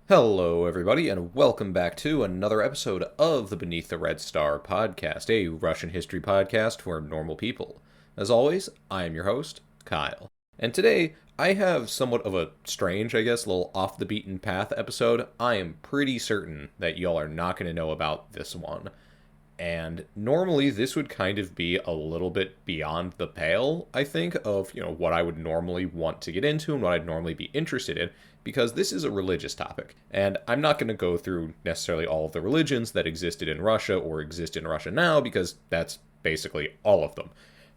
Hello, everybody, and welcome back to another episode of the Beneath the Red Star podcast, a Russian history podcast for normal people. As always, I am your host, Kyle. And today, I have somewhat of a strange, little off the beaten path episode. I am pretty certain that y'all are not going to know about this one. And normally this would kind of be a little bit beyond the pale, I think, of, what I would normally want to get into and what I'd normally be interested in, because this is a religious topic. And I'm not going to go through necessarily all of the religions that existed in Russia or exist in Russia now, because that's basically all of them.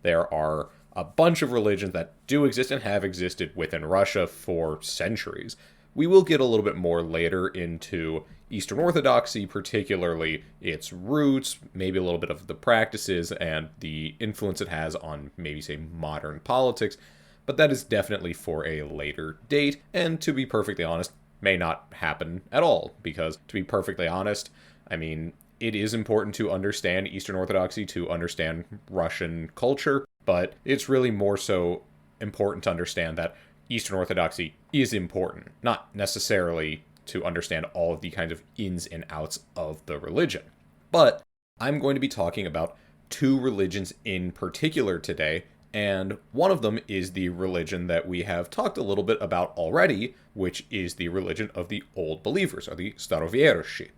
There are a bunch of religions that do exist and have existed within Russia for centuries. We will get a little bit more later into Eastern Orthodoxy, particularly its roots, maybe a little bit of the practices and the influence it has on maybe, say, modern politics, but that is definitely for a later date, and to be perfectly honest, may not happen at all, because, to be perfectly honest, it is important to understand Eastern Orthodoxy, to understand Russian culture, but it's really more so important to understand that Eastern Orthodoxy is important, not necessarily to understand all of the kind of ins and outs of the religion. But I'm going to be talking about two religions in particular today, and one of them is the religion that we have talked a little bit about already, which is the religion of the Old Believers, or the Staroviershi.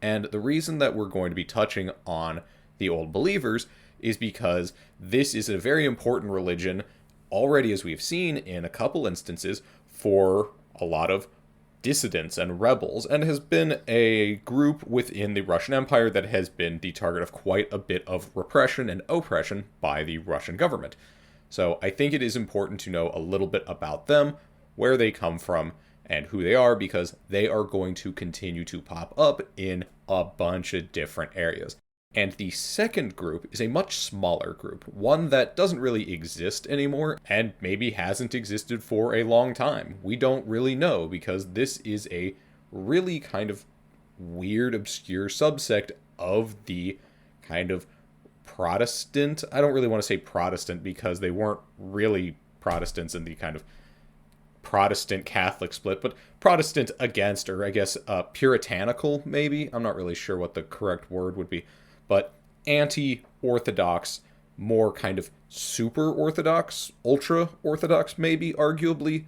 And the reason that we're going to be touching on the Old Believers is because this is a very important religion already, as we've seen in a couple instances, for a lot of dissidents and rebels, and has been a group within the Russian Empire that has been the target of quite a bit of repression and oppression by the Russian government. So I think it is important to know a little bit about them, where they come from, and who they are, because they are going to continue to pop up in a bunch of different areas. And the second group is a much smaller group, one that doesn't really exist anymore, and maybe hasn't existed for a long time. We don't really know, because this is a really kind of weird, obscure subsect of the kind of Protestant. I don't really want to say Protestant, because they weren't really Protestants in the kind of Protestant Catholic split, but Protestant against, or I guess puritanical, maybe. I'm not really sure what the correct word would be. But anti-Orthodox, more kind of super-Orthodox, ultra-Orthodox maybe, arguably,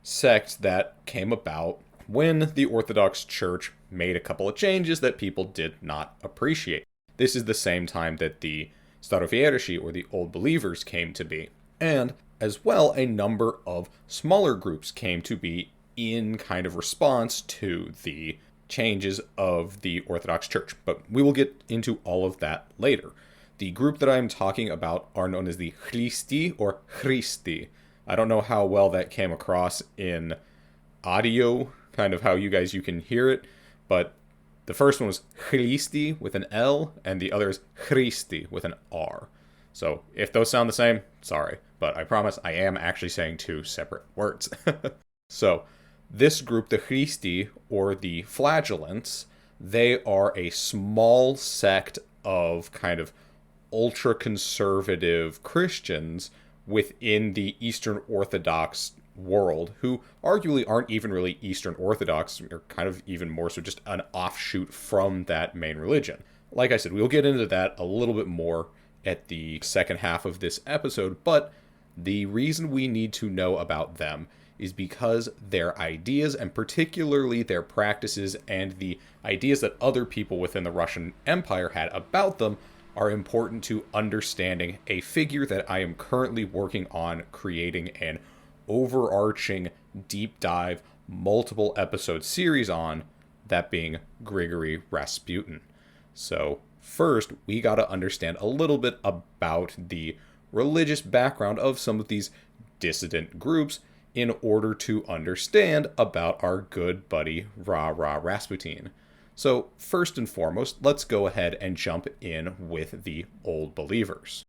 sect that came about when the Orthodox Church made a couple of changes that people did not appreciate. This is the same time that the Staroviershi, or the Old Believers, came to be. And, as well, a number of smaller groups came to be in kind of response to the changes of the Orthodox Church, but we will get into all of that later. The group that I'm talking about are known as the Khlysty or Khlysty. I don't know how well that came across in audio, kind of how you can hear it, but the first one was Khlysty with an L, and the other is Khlysty with an R. So if those sound the same, sorry, but I promise I am actually saying two separate words. So, this group, the Khlysty, or the Flagellants, they are a small sect of kind of ultra-conservative Christians within the Eastern Orthodox world, who arguably aren't even really Eastern Orthodox, or kind of even more so just an offshoot from that main religion. Like I said, we'll get into that a little bit more at the second half of this episode, but the reason we need to know about them is because their ideas, and particularly their practices and the ideas that other people within the Russian Empire had about them, are important to understanding a figure that I am currently working on creating an overarching, deep dive, multiple episode series on, that being Grigory Rasputin. So first, we gotta understand a little bit about the religious background of some of these dissident groups, in order to understand about our good buddy Rah-Rah Rasputin. So, first and foremost, let's go ahead and jump in with the Old Believers.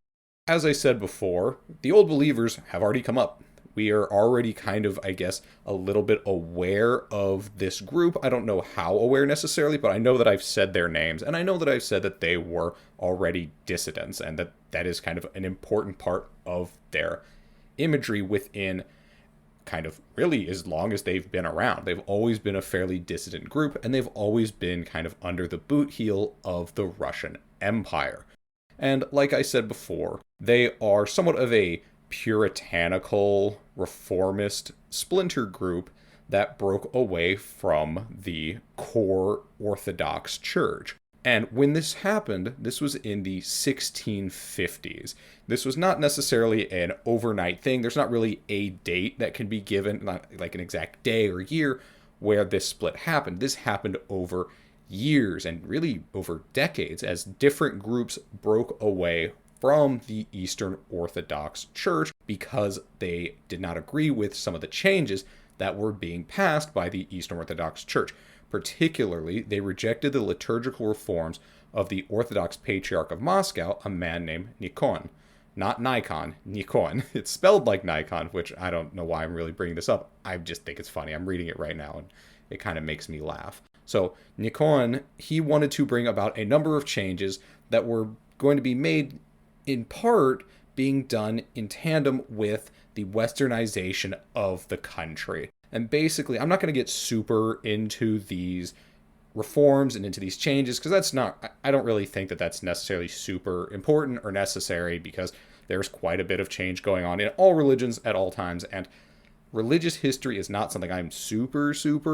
As I said before, the Old Believers have already come up. We are already kind of, a little bit aware of this group. I don't know how aware necessarily, but I know that I've said their names, and I know that I've said that they were already dissidents, and that is kind of an important part of their imagery within kind of really as long as they've been around. They've always been a fairly dissident group, and they've always been kind of under the boot heel of the Russian Empire. And like I said before, they are somewhat of a puritanical, reformist splinter group that broke away from the core Orthodox Church. And when this happened, this was in the 1650s. This was not necessarily an overnight thing. There's not really a date that can be given, not like an exact day or year, where this split happened. This happened over years and really over decades as different groups broke away from the Eastern Orthodox Church because they did not agree with some of the changes that were being passed by the Eastern Orthodox Church. Particularly, they rejected the liturgical reforms of the Orthodox Patriarch of Moscow, a man named Nikon. Not Nikon, Nikon. It's spelled like Nikon, which I don't know why I'm really bringing this up. I just think it's funny. I'm reading it right now, and it kind of makes me laugh. So, Nikon, he wanted to bring about a number of changes that were going to be made, in part, being done in tandem with the westernization of the country. And basically, I'm not going to get super into these reforms and into these changes, because I don't really think that that's necessarily super important or necessary, because there's quite a bit of change going on in all religions at all times, and religious history is not something I'm super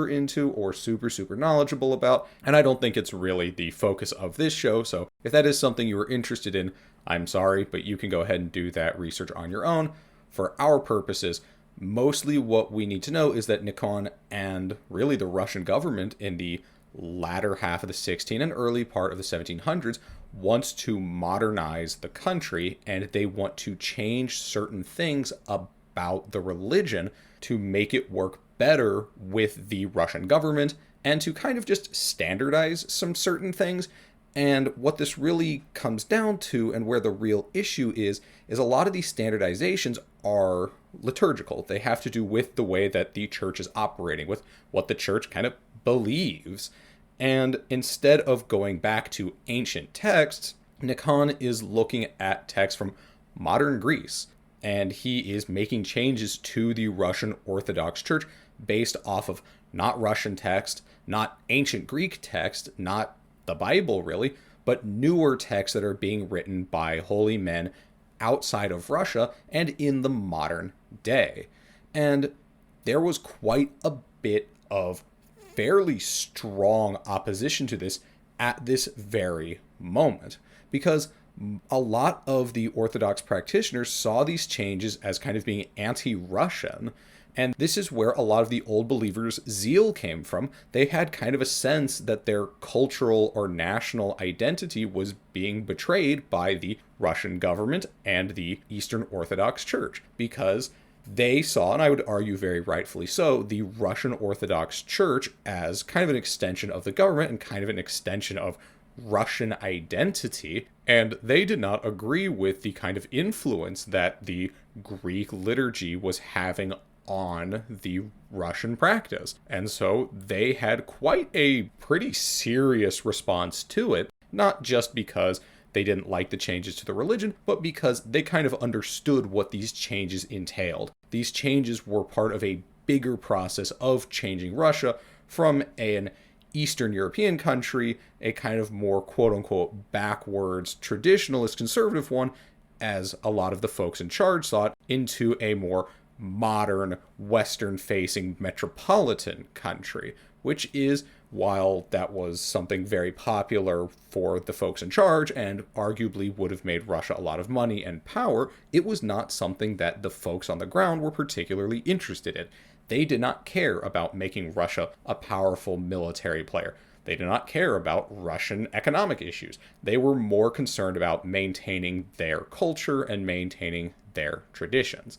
into or super knowledgeable about, and I don't think it's really the focus of this show. So if that is something you are interested in, I'm sorry, but you can go ahead and do that research on your own. For our purposes, mostly what we need to know is that Nikon and really the Russian government in the latter half of the 1600s and early part of the 1700s wants to modernize the country, and they want to change certain things about the religion to make it work better with the Russian government and to kind of just standardize some certain things. And what this really comes down to, and where the real issue is a lot of these standardizations are liturgical. They have to do with the way that the church is operating, with what the church kind of believes. And instead of going back to ancient texts, Nikon is looking at texts from modern Greece, and he is making changes to the Russian Orthodox Church based off of not Russian text, not ancient Greek text, not the Bible really, but newer texts that are being written by holy men outside of Russia and in the modern day. And there was quite a bit of fairly strong opposition to this at this very moment, because a lot of the Orthodox practitioners saw these changes as kind of being anti-Russian. And this is where a lot of the old believers' zeal came from. They had kind of a sense that their cultural or national identity was being betrayed by the Russian government and the Eastern Orthodox Church, because they saw, and I would argue very rightfully so, the Russian Orthodox Church as kind of an extension of the government and kind of an extension of Russian identity, and they did not agree with the kind of influence that the Greek liturgy was having on the Russian practice. And so they had quite a pretty serious response to it, not just because they didn't like the changes to the religion, but because they kind of understood what these changes entailed. These changes were part of a bigger process of changing Russia from an Eastern European country, a kind of more quote-unquote backwards traditionalist conservative one, as a lot of the folks in charge saw it, into a more modern, Western-facing metropolitan country, which is, while that was something very popular for the folks in charge and arguably would have made Russia a lot of money and power, it was not something that the folks on the ground were particularly interested in. They did not care about making Russia a powerful military player. They did not care about Russian economic issues. They were more concerned about maintaining their culture and maintaining their traditions.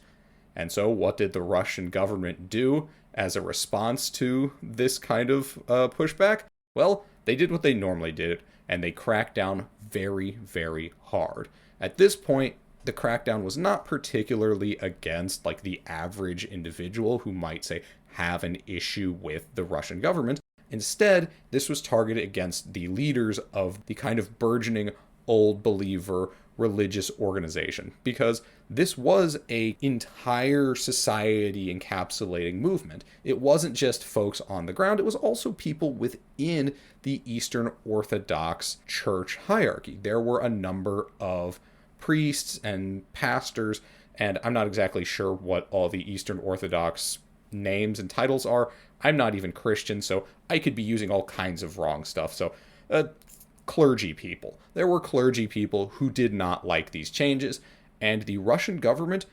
And so what did the Russian government do as a response to this kind of pushback? Well, they did what they normally did, and they cracked down very, very hard. At this point, the crackdown was not particularly against like the average individual who might say have an issue with the Russian government. Instead, this was targeted against the leaders of the kind of burgeoning old believer religious organization, because this was a entire society encapsulating movement. It wasn't just folks on the ground, it was also people within the Eastern Orthodox church hierarchy. There were a number of priests and pastors, and I'm not exactly sure what all the Eastern Orthodox names and titles are. I'm not even Christian, so I could be using all kinds of wrong stuff. So, clergy people. There were clergy people who did not like these changes, and the Russian government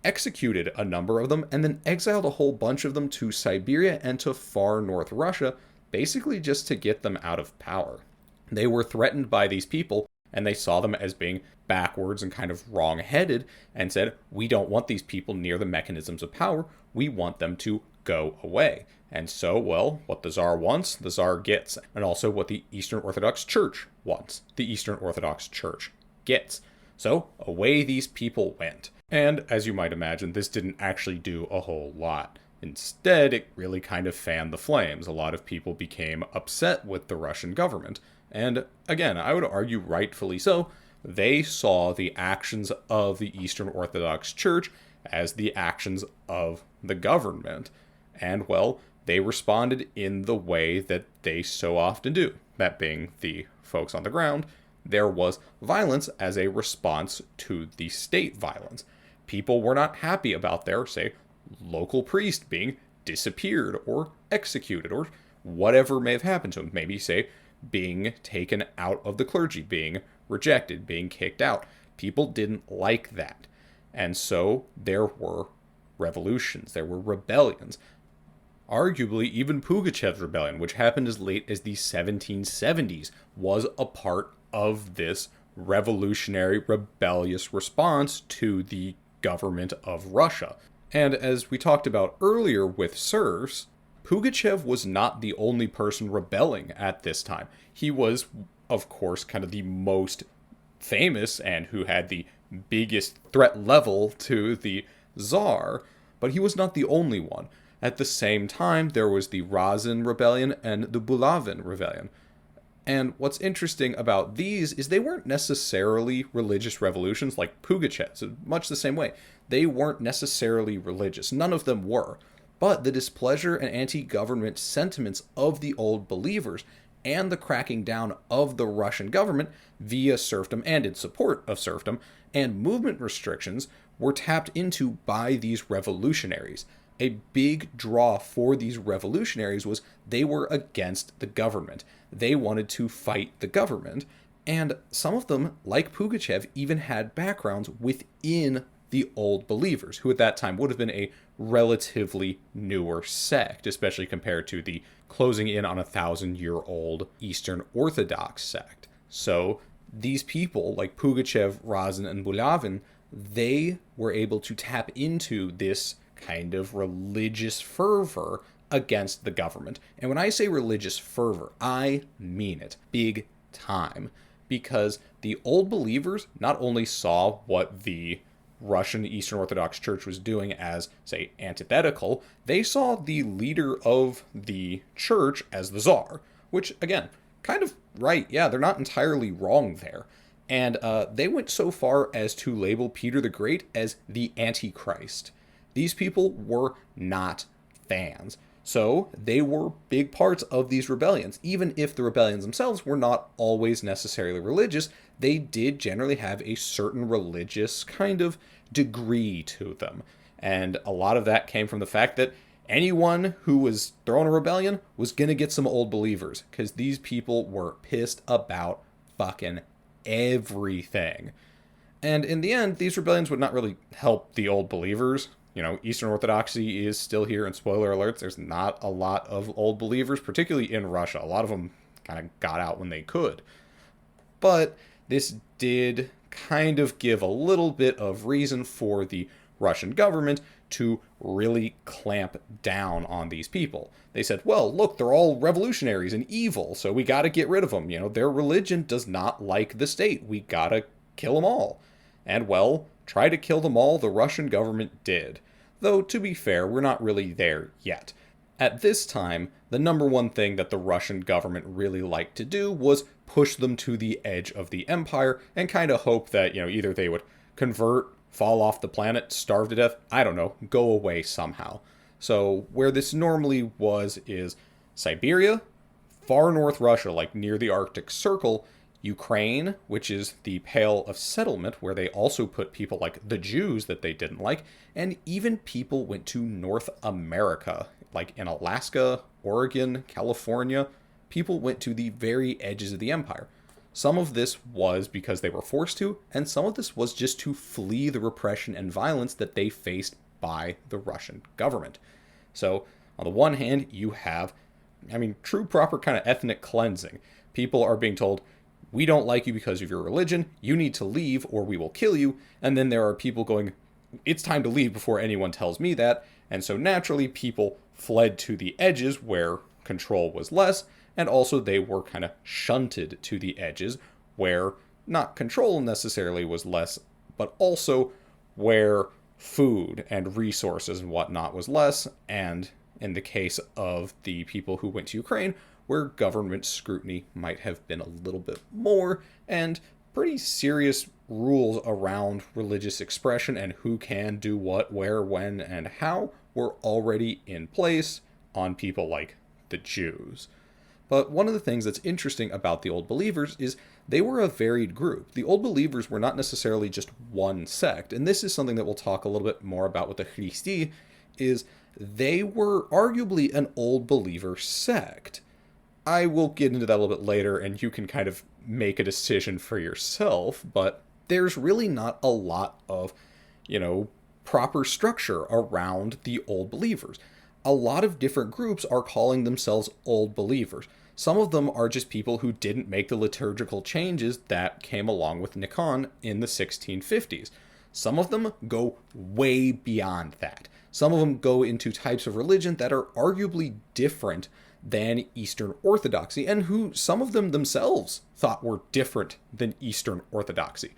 executed a number of them and then exiled a whole bunch of them to Siberia and to far north Russia, basically just to get them out of power. They were threatened by these people, and they saw them as being backwards and kind of wrong-headed, and said, we don't want these people near the mechanisms of power, we want them to go away. And so, well, what the Tsar wants, the Tsar gets. And also what the Eastern Orthodox Church wants, the Eastern Orthodox Church gets. So, away these people went. And, as you might imagine, this didn't actually do a whole lot. Instead, it really kind of fanned the flames. A lot of people became upset with the Russian government. And, again, I would argue rightfully so. They saw the actions of the Eastern Orthodox Church as the actions of the government. And, well, they responded in the way that they so often do. That being the folks on the ground, there was violence as a response to the state violence. People were not happy about their, say, local priest being disappeared or executed or whatever may have happened to him. Maybe, say, being taken out of the clergy, being rejected, being kicked out. People didn't like that. And so there were revolutions, there were rebellions. Arguably, even Pugachev's rebellion, which happened as late as the 1770s, was a part of this revolutionary, rebellious response to the government of Russia. And as we talked about earlier with serfs, Pugachev was not the only person rebelling at this time. He was, of course, kind of the most famous and who had the biggest threat level to the Tsar, but he was not the only one. At the same time, there was the Razin Rebellion and the Bulavin Rebellion. And what's interesting about these is they weren't necessarily religious revolutions like Pugachev's, much the same way. They weren't necessarily religious. None of them were. But the displeasure and anti-government sentiments of the old believers and the cracking down of the Russian government via serfdom and in support of serfdom and movement restrictions were tapped into by these revolutionaries. A big draw for these revolutionaries was they were against the government. They wanted to fight the government, and some of them, like Pugachev, even had backgrounds within the old believers, who at that time would have been a relatively newer sect, especially compared to the closing in on 1,000-year-old Eastern Orthodox sect. So these people, like Pugachev, Razin, and Bulavin, they were able to tap into this kind of religious fervor against the government. And when I say religious fervor, I mean it big time. Because the old believers not only saw what the Russian Eastern Orthodox Church was doing as, say, antithetical, they saw the leader of the church as the Tsar, which, again, kind of right. Yeah, they're not entirely wrong there. And they went so far as to label Peter the Great as the Antichrist. These people were not fans. So they were big parts of these rebellions. Even if the rebellions themselves were not always necessarily religious, they did generally have a certain religious kind of degree to them. And a lot of that came from the fact that anyone who was throwing a rebellion was going to get some old believers, because these people were pissed about fucking everything. And in the end, these rebellions would not really help the old believers. You know, Eastern Orthodoxy is still here, and spoiler alerts, there's not a lot of old believers, particularly in Russia. A lot of them kind of got out when they could. But this did kind of give a little bit of reason for the Russian government to really clamp down on these people. They said, well, look, they're all revolutionaries and evil, so we gotta get rid of them. You know, their religion does not like the state. We gotta kill them all. And, well, try to kill them all, the Russian government did. Though, to be fair, we're not really there yet. At this time, the number one thing that the Russian government really liked to do was push them to the edge of the empire and kind of hope that, either they would convert, fall off the planet, starve to death, I don't know, go away somehow. So where this normally was is Siberia, far north Russia, like near the Arctic Circle, Ukraine, which is the Pale of Settlement, where they also put people like the Jews that they didn't like, and even people went to North America, like in Alaska, Oregon, California. People went to the very edges of the empire. Some of this was because they were forced to, and some of this was just to flee the repression and violence that they faced by the Russian government. So, on the one hand, you have, true proper kind of ethnic cleansing. People are being told, we don't like you because of your religion, you need to leave or we will kill you. And then there are people going, it's time to leave before anyone tells me that. And so naturally people fled to the edges where control was less, and also they were kind of shunted to the edges where not control necessarily was less, but also where food and resources and whatnot was less, and in the case of the people who went to Ukraine, where government scrutiny might have been a little bit more, and pretty serious rules around religious expression and who can do what, where, when, and how were already in place on people like the Jews. But one of the things that's interesting about the Old Believers is they were a varied group. The Old Believers were not necessarily just one sect, and this is something that we'll talk a little bit more about with the Khlysty, is they were arguably an Old Believer sect. I will get into that a little bit later, and you can kind of make a decision for yourself, but there's really not a lot of, proper structure around the Old Believers. A lot of different groups are calling themselves Old Believers. Some of them are just people who didn't make the liturgical changes that came along with Nikon in the 1650s. Some of them go way beyond that. Some of them go into types of religion that are arguably different than Eastern Orthodoxy, and who some of them themselves thought were different than Eastern Orthodoxy.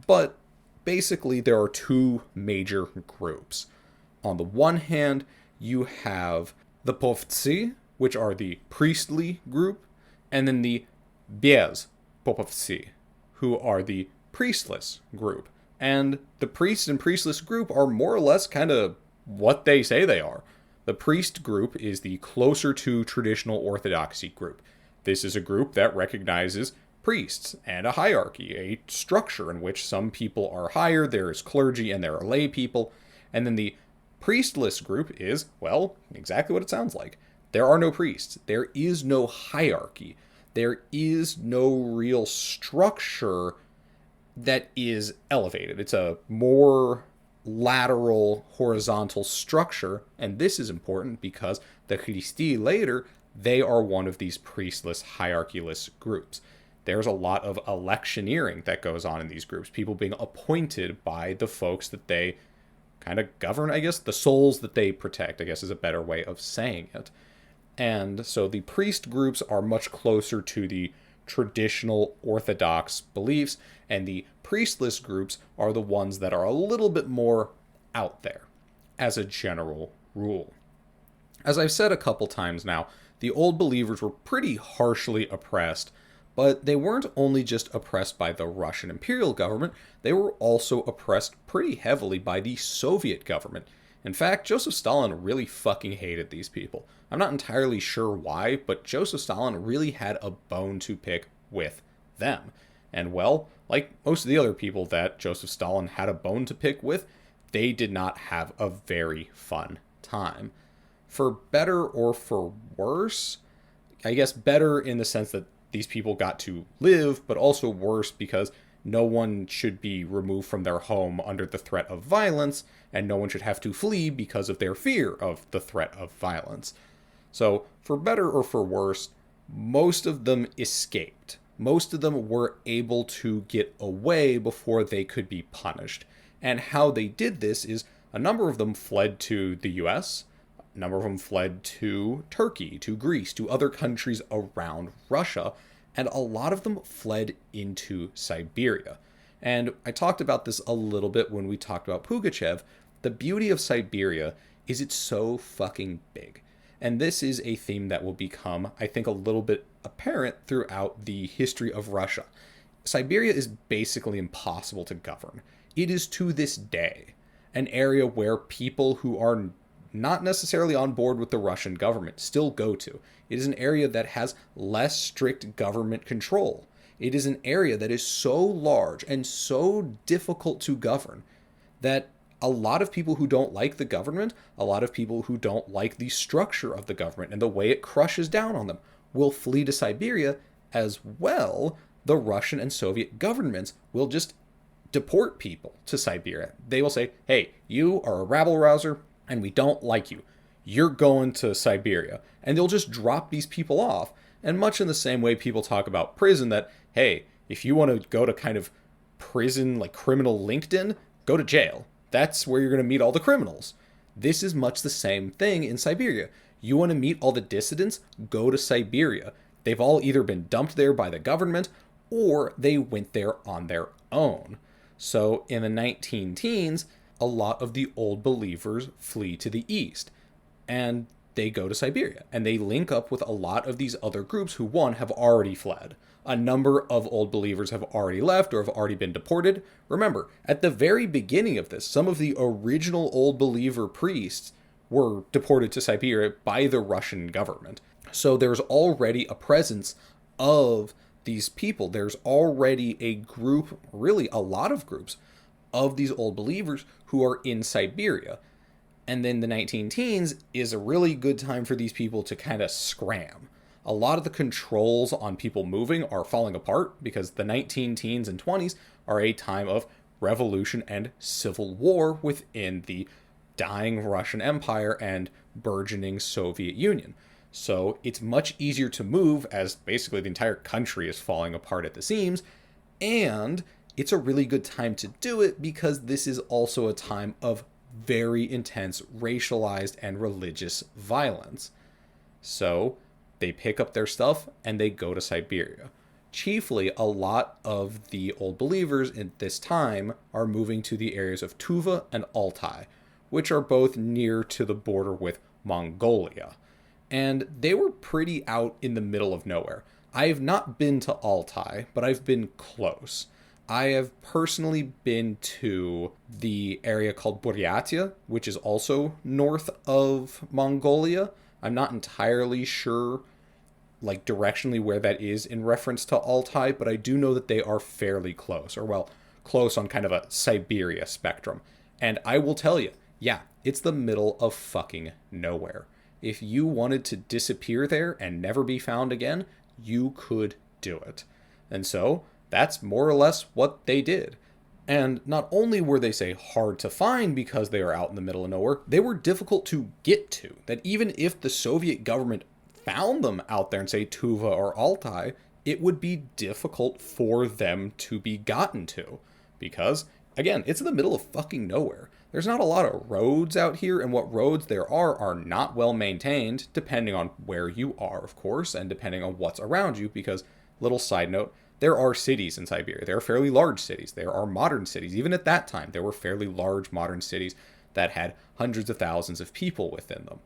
But basically, there are two major groups. On the one hand, you have the Popovci, which are the priestly group, and then the Bez Popovci, who are the priestless group. And the priest and priestless group are more or less kind of what they say they are. The priest group is the closer to traditional Orthodoxy group. This is a group that recognizes priests and a hierarchy, a structure in which some people are higher, there is clergy, and there are lay people. And then the priestless group is, well, exactly what it sounds like. There are no priests. There is no hierarchy. There is no real structure that is elevated. It's a more lateral, horizontal structure, and this is important because the Khlysty later, they are one of these priestless, hierarchyless groups. There's a lot of electioneering that goes on in these groups, people being appointed by the folks that they kind of govern, I guess, the souls that they protect, I guess is a better way of saying it. And so the priest groups are much closer to the traditional Orthodox beliefs, and the priestless groups are the ones that are a little bit more out there, as a general rule. As I've said a couple times now, the Old Believers were pretty harshly oppressed, but they weren't only just oppressed by the Russian imperial government, they were also oppressed pretty heavily by the Soviet government. In fact, Joseph Stalin really fucking hated these people. I'm not entirely sure why, but Joseph Stalin really had a bone to pick with them. And well, like most of the other people that Joseph Stalin had a bone to pick with, they did not have a very fun time. For better or for worse, I guess better in the sense that these people got to live, but also worse because no one should be removed from their home under the threat of violence, and no one should have to flee because of their fear of the threat of violence. So, for better or for worse, most of them escaped. Most of them were able to get away before they could be punished. And how they did this is a number of them fled to the US, a number of them fled to Turkey, to Greece, to other countries around Russia, and a lot of them fled into Siberia. And I talked about this a little bit when we talked about Pugachev. The beauty of Siberia is it's so fucking big. And this is a theme that will become, I think, a little bit apparent throughout the history of Russia. Siberia is basically impossible to govern. It is to this day an area where people who are not necessarily on board with the Russian government still go to. It is an area that has less strict government control. It is an area that is so large and so difficult to govern that a lot of people who don't like the government, a lot of people who don't like the structure of the government and the way it crushes down on them, will flee to Siberia. As well, the Russian and Soviet governments will just deport people to Siberia. They will say, hey, you are a rabble-rouser and we don't like you. You're going to Siberia. And they'll just drop these people off. And much in the same way people talk about prison, that, hey, if you want to go to kind of prison, like criminal LinkedIn, go to jail. That's where you're going to meet all the criminals. This is much the same thing in Siberia. You want to meet all the dissidents? Go to Siberia. They've all either been dumped there by the government or they went there on their own. So in the 19 teens, a lot of the old believers flee to the east and they go to Siberia and they link up with a lot of these other groups who, one, have already fled. A number of old believers have already left or have already been deported. Remember, at the very beginning of this, some of the original old believer priests were deported to Siberia by the Russian government. So there's already a presence of these people. There's already a group, really a lot of groups, of these old believers who are in Siberia. And then the 19 teens is a really good time for these people to kind of scram. A lot of the controls on people moving are falling apart because the 19 teens and 20s are a time of revolution and civil war within the dying Russian Empire and burgeoning Soviet Union. So it's much easier to move as basically the entire country is falling apart at the seams, and it's a really good time to do it because this is also a time of very intense racialized and religious violence. So they pick up their stuff and they go to Siberia. Chiefly, a lot of the old believers at this time are moving to the areas of Tuva and Altai, which are both near to the border with Mongolia. And they were pretty out in the middle of nowhere. I have not been to Altai, but I've been close. I have personally been to the area called Buryatia, which is also north of Mongolia. I'm not entirely sure, like, directionally where that is in reference to Altai, but I do know that they are fairly close, or, well, close on kind of a Siberia spectrum. And I will tell you, yeah, it's the middle of fucking nowhere. If you wanted to disappear there and never be found again, you could do it. And so that's more or less what they did. And not only were they, say, hard to find because they are out in the middle of nowhere, they were difficult to get to. That even if the Soviet government found them out there in, say, Tuva or Altai, it would be difficult for them to be gotten to. Because, again, it's in the middle of fucking nowhere. There's not a lot of roads out here, and what roads there are not well maintained, depending on where you are, of course, and depending on what's around you, because, little side note, there are cities in Siberia. There are fairly large cities. There are modern cities. Even at that time, there were fairly large modern cities that had hundreds of thousands of people within them.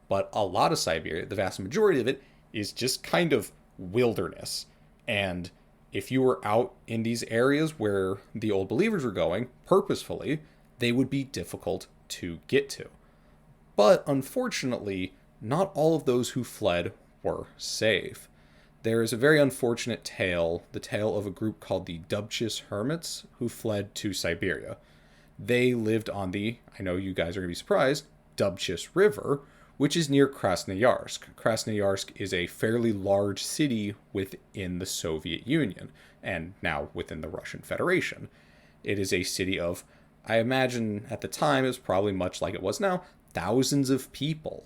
But a lot of Siberia, the vast majority of it, is just kind of wilderness. And if you were out in these areas where the old believers were going, purposefully, they would be difficult to get to. But unfortunately, not all of those who fled were safe. There is a very unfortunate tale, the tale of a group called the Dubchis Hermits, who fled to Siberia. They lived on the, I know you guys are going to be surprised, Dubchis River, which is near Krasnoyarsk. Krasnoyarsk is a fairly large city within the Soviet Union, and now within the Russian Federation. It is a city of, I imagine at the time, it was probably much like it was now, thousands of people.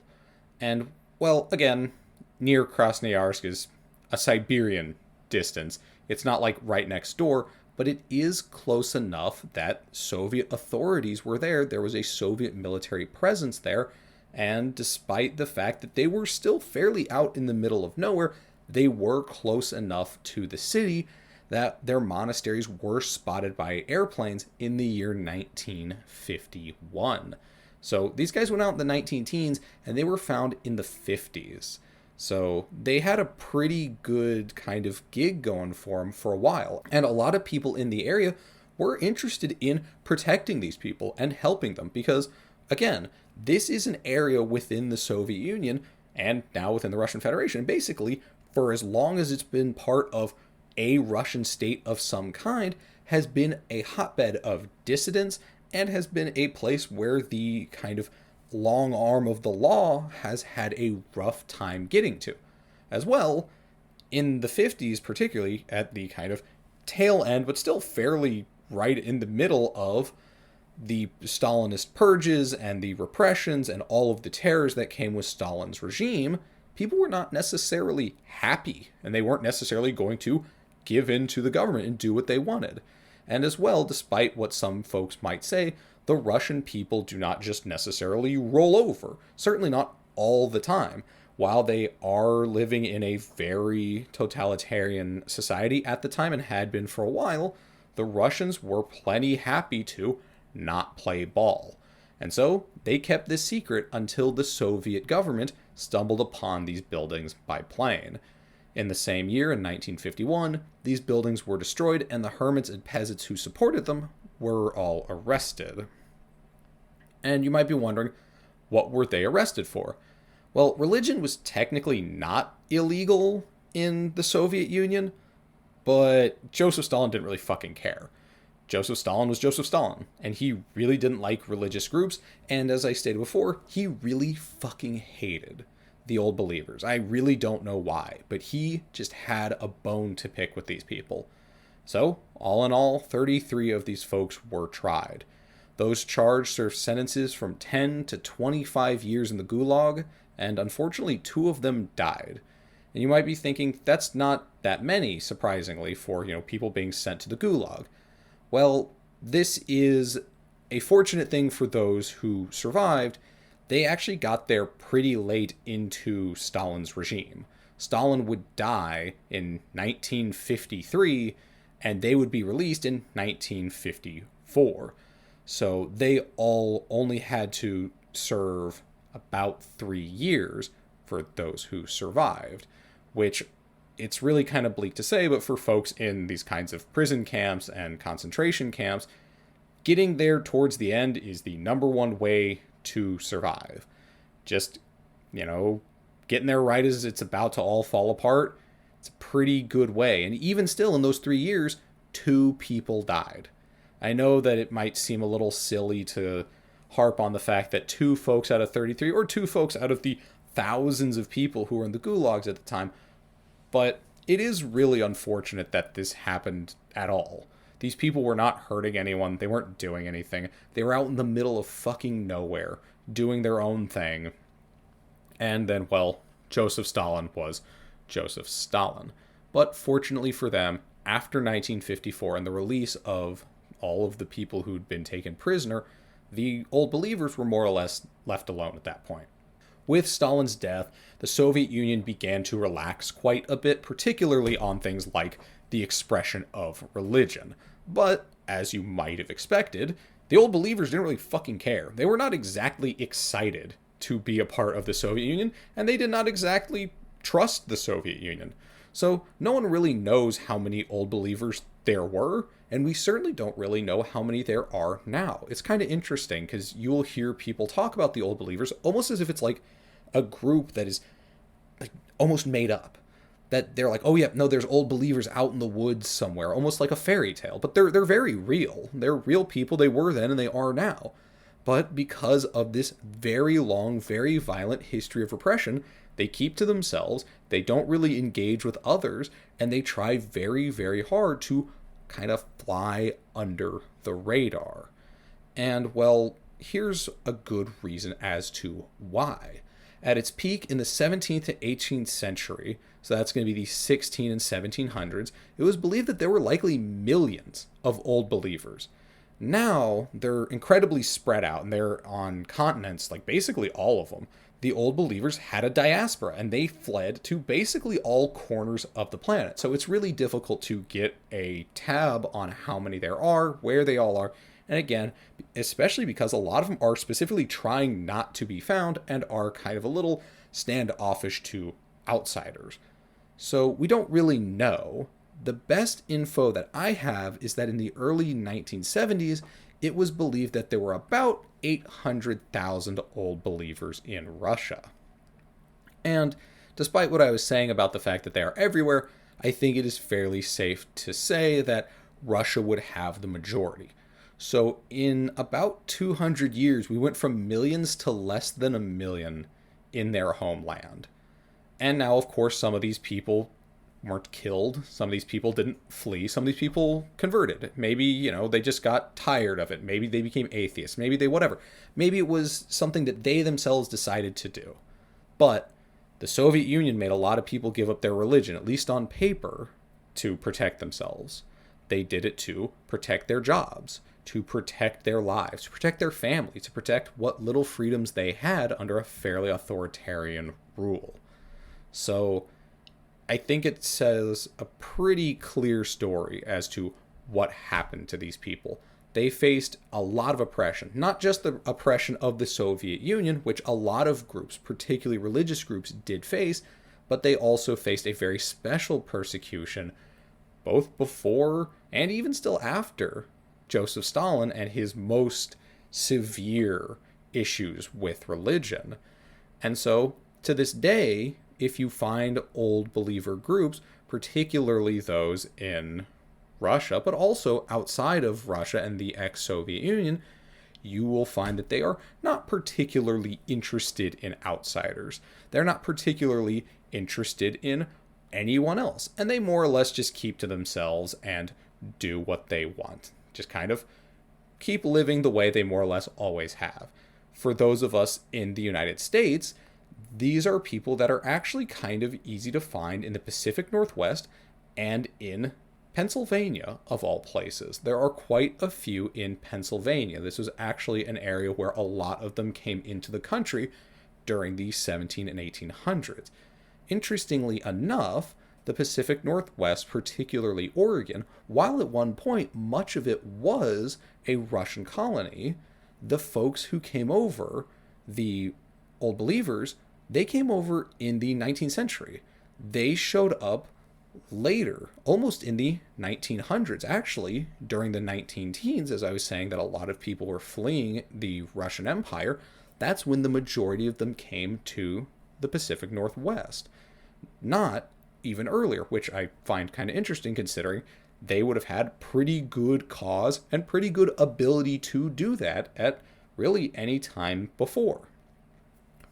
And, well, again, near Krasnoyarsk is a Siberian distance. It's not like right next door, but it is close enough that Soviet authorities were there. There was a Soviet military presence there, and despite the fact that they were still fairly out in the middle of nowhere, they were close enough to the city that their monasteries were spotted by airplanes in the year 1951. So these guys went out in the 19 teens, and they were found in the 50s. So they had a pretty good kind of gig going for them for a while. And a lot of people in the area were interested in protecting these people and helping them because, again, this is an area within the Soviet Union and now within the Russian Federation. Basically, for as long as it's been part of a Russian state of some kind, has been a hotbed of dissidence and has been a place where the kind of long arm of the law has had a rough time getting to. As well, in the 50s, particularly at the kind of tail end, but still fairly right in the middle of the Stalinist purges and the repressions and all of the terrors that came with Stalin's regime, people were not necessarily happy, and they weren't necessarily going to give in to the government and do what they wanted. And as well, despite what some folks might say, the Russian people do not just necessarily roll over, certainly not all the time. While they are living in a very totalitarian society at the time and had been for a while, the Russians were plenty happy to not play ball. And so they kept this secret until the Soviet government stumbled upon these buildings by plane. In the same year, in 1951, these buildings were destroyed and the hermits and peasants who supported them were all arrested. And you might be wondering, what were they arrested for? Well, religion was technically not illegal in the Soviet Union, but Joseph Stalin didn't really fucking care. Joseph Stalin was Joseph Stalin, and he really didn't like religious groups, and as I stated before, he really fucking hated the Old Believers. I really don't know why, but he just had a bone to pick with these people. So, all in all, 33 of these folks were tried. Those charged served sentences from 10 to 25 years in the Gulag, and unfortunately 2 of them died. And you might be thinking, that's not that many, surprisingly, for, people being sent to the Gulag. Well, this is a fortunate thing for those who survived. They actually got there pretty late into Stalin's regime. Stalin would die in 1953, and they would be released in 1954. So they all only had to serve about 3 years for those who survived, which it's really kind of bleak to say, but for folks in these kinds of prison camps and concentration camps, getting there towards the end is the number one way to survive. Just, getting there right as it's about to all fall apart, it's a pretty good way. And even still, in those 3 years, 2 people died. I know that it might seem a little silly to harp on the fact that 2 folks out of 33, or 2 folks out of the thousands of people who were in the gulags at the time, but it is really unfortunate that this happened at all. These people were not hurting anyone. They weren't doing anything. They were out in the middle of fucking nowhere, doing their own thing. And then, well, Joseph Stalin was Joseph Stalin. But fortunately for them, after 1954 and the release of all of the people who'd been taken prisoner, the Old Believers were more or less left alone at that point. With Stalin's death, the Soviet Union began to relax quite a bit, particularly on things like the expression of religion. But, as you might have expected, the Old Believers didn't really fucking care. They were not exactly excited to be a part of the Soviet Union, and they did not exactly trust the Soviet Union. So, no one really knows how many Old Believers there were, and we certainly don't really know how many there are now. It's kind of interesting, because you will hear people talk about the Old Believers almost as if it's like a group that is like almost made up. That they're like, oh yeah, no, there's Old Believers out in the woods somewhere, almost like a fairy tale. But they're very real. They're real people. They were then and they are now. But because of this very long, very violent history of repression, they keep to themselves, they don't really engage with others, and they try very, very hard to kind of fly under the radar. And, well, here's a good reason as to why. At its peak in the 17th to 18th century, so that's going to be the 16 and 1700s, it was believed that there were likely millions of Old Believers. Now, they're incredibly spread out, and they're on continents, like basically all of them. The Old Believers had a diaspora, and they fled to basically all corners of the planet. So it's really difficult to get a tab on how many there are, where they all are. And again, especially because a lot of them are specifically trying not to be found and are kind of a little standoffish to outsiders. So we don't really know. The best info that I have is that in the early 1970s, it was believed that there were about 800,000 old believers in Russia. And despite what I was saying about the fact that they are everywhere, I think it is fairly safe to say that Russia would have the majority. So in about 200 years, we went from millions to less than a million in their homeland. And now, of course, some of these people weren't killed. Some of these people didn't flee. Some of these people converted. Maybe, they just got tired of it. Maybe they became atheists. Maybe they whatever. Maybe it was something that they themselves decided to do. But the Soviet Union made a lot of people give up their religion, at least on paper, to protect themselves. They did it to protect their jobs, to protect their lives, to protect their family, to protect what little freedoms they had under a fairly authoritarian rule. So I think it says a pretty clear story as to what happened to these people. They faced a lot of oppression, not just the oppression of the Soviet Union, which a lot of groups, particularly religious groups, did face, but they also faced a very special persecution, both before and even still after Joseph Stalin and his most severe issues with religion. And so, to this day, if you find old believer groups, particularly those in Russia, but also outside of Russia and the ex-Soviet Union, you will find that they are not particularly interested in outsiders. They're not particularly interested in anyone else. And they more or less just keep to themselves and do what they want. Just kind of keep living the way they more or less always have. For those of us in the United States, these are people that are actually kind of easy to find in the Pacific Northwest and in Pennsylvania, of all places. There are quite a few in Pennsylvania. This was actually an area where a lot of them came into the country during the 17 and 1800s. Interestingly enough, the Pacific Northwest, particularly Oregon, while at one point much of it was a Russian colony, the folks who came over, the Old Believers, they came over in the 19th century. They showed up later, almost in the 1900s, actually, during the 19 teens, as I was saying that a lot of people were fleeing the Russian Empire. That's when the majority of them came to the Pacific Northwest. Not even earlier, which I find kind of interesting considering they would have had pretty good cause and pretty good ability to do that at really any time before.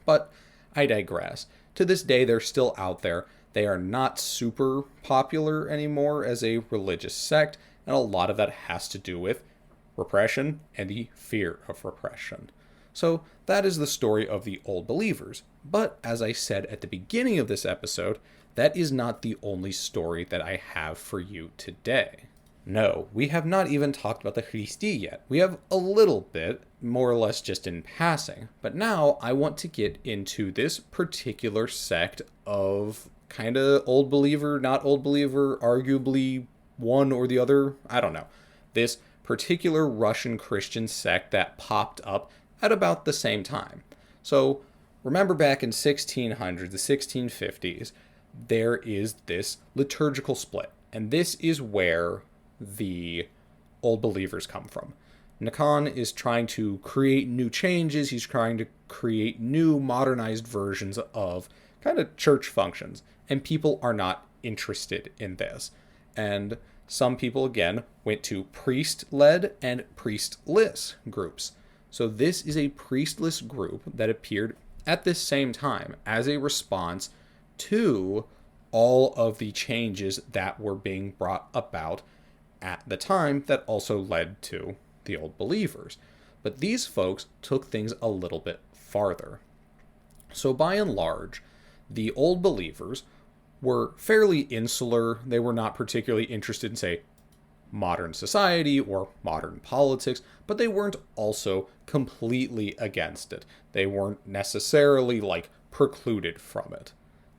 But I digress. To this day, they're still out there. They are not super popular anymore as a religious sect, and a lot of that has to do with repression and the fear of repression. So that is the story of the Old Believers. But as I said at the beginning of this episode, that is not the only story that I have for you today. No, we have not even talked about the Khlysty yet. We have a little bit, more or less just in passing. But now I want to get into this particular sect of kind of old believer, not old believer, arguably one or the other, I don't know. This particular Russian Christian sect that popped up at about the same time. So remember back in 1600s, the 1650s, there is this liturgical split. And this is where the Old Believers come from. Nikon is trying to create new changes. He's trying to create new modernized versions of kind of church functions. And people are not interested in this. And some people, again, went to priest-led and priestless groups. So this is a priestless group that appeared at this same time as a response to all of the changes that were being brought about at the time that also led to the Old Believers. But these folks took things a little bit farther. So by and large, the Old Believers were fairly insular. They were not particularly interested in, say, modern society or modern politics, but they weren't also completely against it. They weren't necessarily, precluded from it.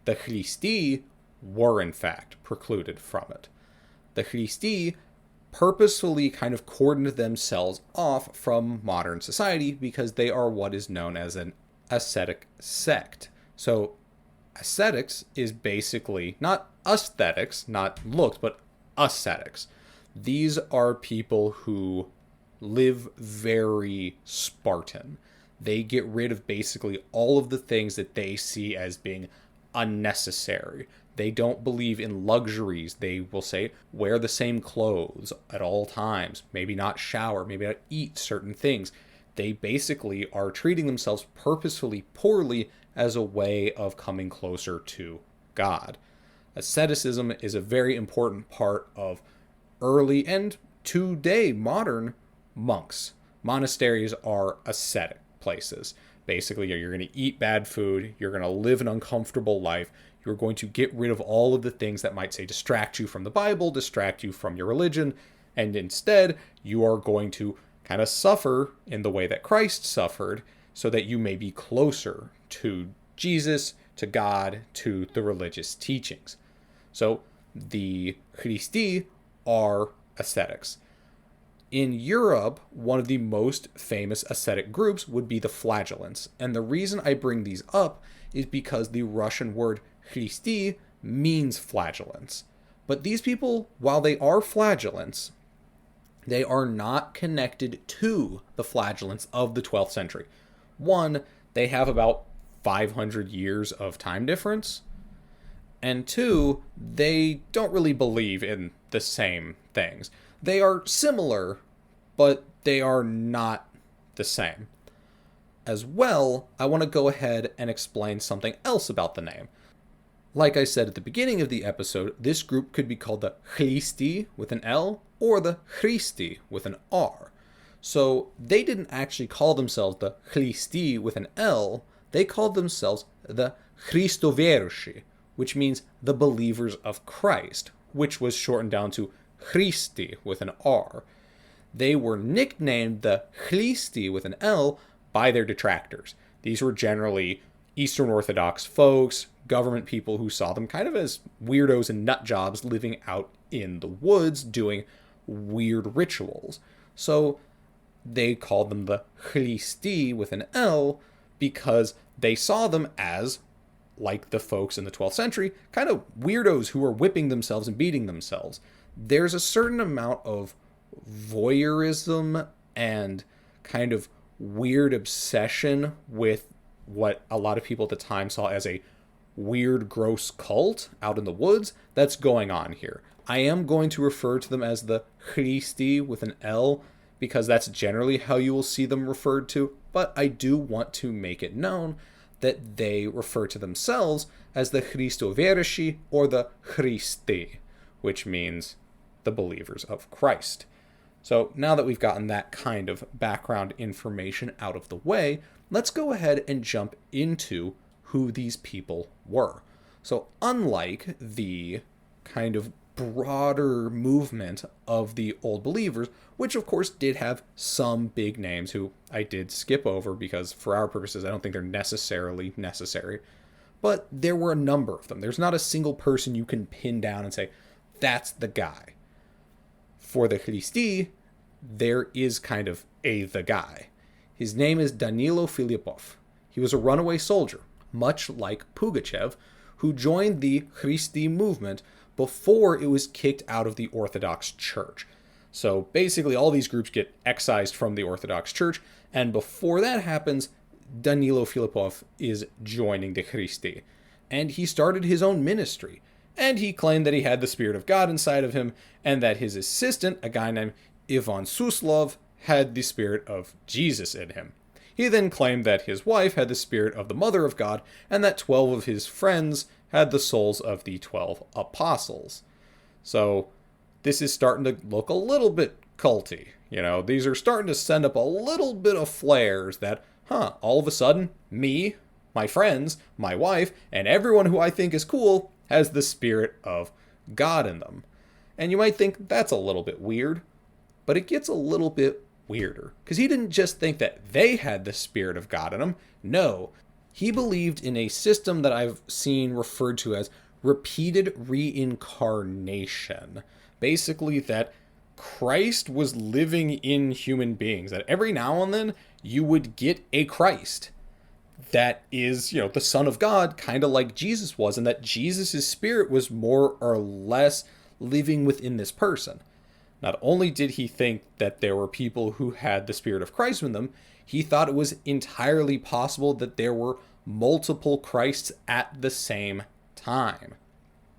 The Khlysty were, in fact, precluded from it. The Khlysty purposefully kind of cordoned themselves off from modern society because they are what is known as an ascetic sect. So ascetics is basically not aesthetics, not looks, but ascetics. These are people who live very Spartan. They get rid of basically all of the things that they see as being unnecessary. They don't believe in luxuries. They will say, wear the same clothes at all times. Maybe not shower, maybe not eat certain things. They basically are treating themselves purposefully poorly as a way of coming closer to God. Asceticism is a very important part of early and today modern monks. Monasteries are ascetic places. Basically, you're going to eat bad food, you're going to live an uncomfortable life, you're going to get rid of all of the things that might say distract you from the Bible, distract you from your religion, and instead you are going to kind of suffer in the way that Christ suffered so that you may be closer to Jesus, to God, to the religious teachings. So the Khlysty are ascetics. In Europe, one of the most famous ascetic groups would be the Flagellants. And the reason I bring these up is because the Russian word Khlysty means flagellants. But these people, while they are flagellants, they are not connected to the flagellants of the 12th century. One, they have about 500 years of time difference. And two, they don't really believe in the same things. They are similar, but they are not the same. As well, I want to go ahead and explain something else about the name. Like I said at the beginning of the episode, this group could be called the Khlysty with an L or the Khlysty with an R. So they didn't actually call themselves the Khlysty with an L, they called themselves the Christoviershi, which means the believers of Christ, which was shortened down to Khlysty with an R. They were nicknamed the Khlysty with an L by their detractors. These were generally Eastern Orthodox folks, government people who saw them kind of as weirdos and nut jobs living out in the woods doing weird rituals. So they called them the Khlysty with an L because they saw them as, like the folks in the 12th century, kind of weirdos who were whipping themselves and beating themselves. There's a certain amount of voyeurism and kind of weird obsession with what a lot of people at the time saw as a weird, gross cult out in the woods that's going on here. I am going to refer to them as the Khlysty with an L because that's generally how you will see them referred to, but I do want to make it known that they refer to themselves as the Christoviershi or the Khlysty, which means the believers of Christ. So now that we've gotten that kind of background information out of the way, let's go ahead and jump into who these people were. So unlike the kind of broader movement of the Old Believers, which of course did have some big names who I did skip over because for our purposes I don't think they're necessarily necessary, but there were a number of them. There's not a single person you can pin down and say, that's the guy. For the Khlysty, there is kind of the guy. His name is Danilo Filipov. He was a runaway soldier, much like Pugachev, who joined the Khlysty movement before it was kicked out of the Orthodox Church. So basically all these groups get excised from the Orthodox Church, and before that happens, Danilo Filipov is joining the Khlysty. And he started his own ministry. And he claimed that he had the Spirit of God inside of him, and that his assistant, a guy named Ivan Suslov, had the Spirit of Jesus in him. He then claimed that his wife had the Spirit of the Mother of God, and that 12 of his friends had the souls of the 12 apostles. So this is starting to look a little bit culty. You know, these are starting to send up a little bit of flares that, all of a sudden, me, my friends, my wife, and everyone who I think is cool has the Spirit of God in them. And you might think that's a little bit weird, but it gets a little bit weirder. Because he didn't just think that they had the Spirit of God in them. No, he believed in a system that I've seen referred to as repeated reincarnation. Basically that Christ was living in human beings. That every now and then you would get a Christ that is, the Son of God, kind of like Jesus was, and that Jesus' spirit was more or less living within this person. Not only did he think that there were people who had the spirit of Christ in them, he thought it was entirely possible that there were multiple Christs at the same time.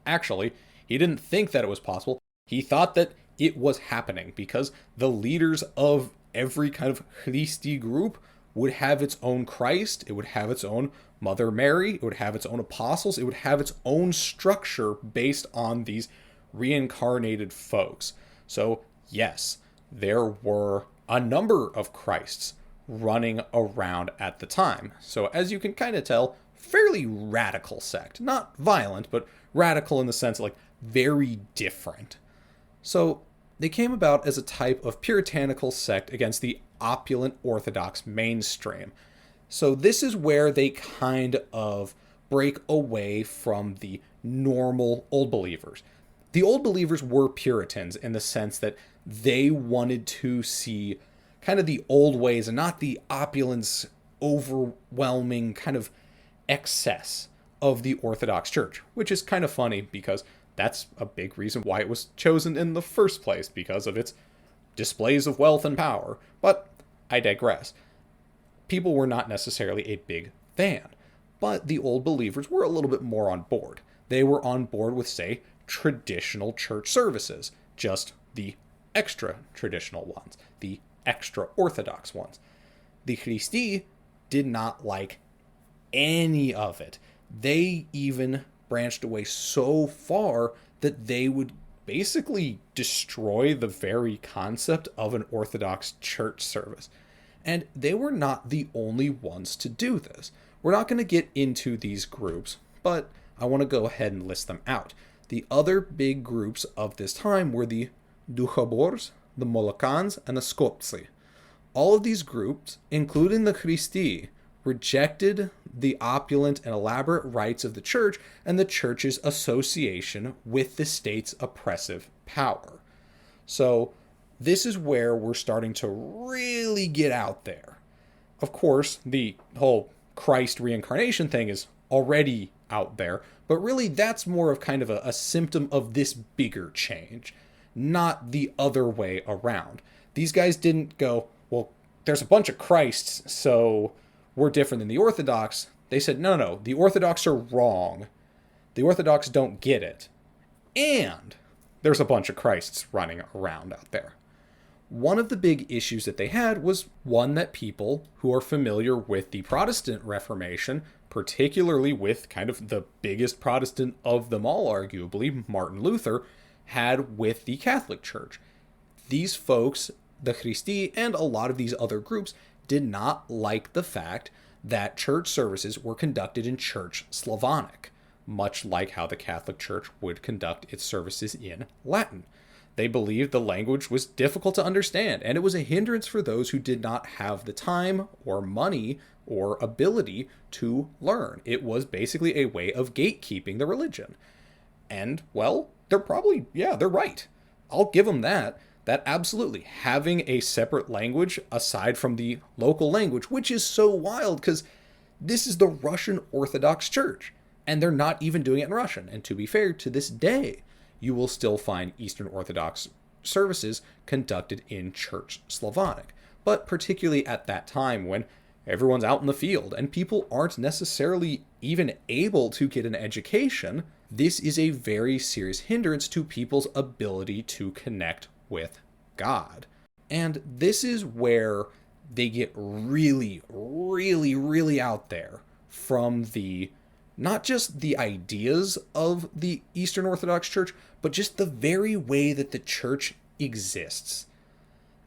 Actually, he didn't think that it was possible. He thought that it was happening because the leaders of every kind of Khlysty group would have its own Christ, it would have its own Mother Mary, it would have its own apostles, it would have its own structure based on these reincarnated folks. So, yes, there were a number of Christs running around at the time. So, as you can kind of tell, fairly radical sect. Not violent, but radical in the sense of, like, very different. So, they came about as a type of puritanical sect against the opulent Orthodox mainstream. So this is where they kind of break away from the normal Old Believers. The Old Believers were Puritans in the sense that they wanted to see kind of the old ways and not the opulence, overwhelming kind of excess of the Orthodox Church, which is kind of funny because that's a big reason why it was chosen in the first place, because of its displays of wealth and power. But I digress. People were not necessarily a big fan, but the Old Believers were a little bit more on board. They were on board with, say, traditional church services, just the extra traditional ones, the extra Orthodox ones. The Khlysty did not like any of it. They even branched away so far that they would basically destroy the very concept of an Orthodox church service. And they were not the only ones to do this. We're not going to get into these groups, but I want to go ahead and list them out. The other big groups of this time were the Duchabors, the Molokans, and the Skoptsi. All of these groups, including the Khlysty, rejected the opulent and elaborate rites of the church and the church's association with the state's oppressive power. So this is where we're starting to really get out there. Of course, the whole Christ reincarnation thing is already out there, but really that's more of kind of a symptom of this bigger change, not the other way around. These guys didn't go, well, there's a bunch of Christs, so we're different than the Orthodox. They said, no, the Orthodox are wrong. The Orthodox don't get it. And there's a bunch of Christs running around out there. One of the big issues that they had was one that people who are familiar with the Protestant Reformation, particularly with kind of the biggest Protestant of them all, arguably, Martin Luther, had with the Catholic Church. These folks, the Khlysty and a lot of these other groups, did not like the fact that church services were conducted in Church Slavonic, much like how the Catholic Church would conduct its services in Latin. They believed the language was difficult to understand, and it was a hindrance for those who did not have the time or money or ability to learn. It was basically a way of gatekeeping the religion. And, well, they're right. I'll give them that. That absolutely, having a separate language aside from the local language, which is so wild because this is the Russian-Orthodox Church, and they're not even doing it in Russian. And to be fair, to this day, you will still find Eastern Orthodox services conducted in Church Slavonic. But particularly at that time when everyone's out in the field and people aren't necessarily even able to get an education, this is a very serious hindrance to people's ability to connect with God. And this is where they get really, really, really out there from the, not just the ideas of the Eastern Orthodox Church, but just the very way that the church exists.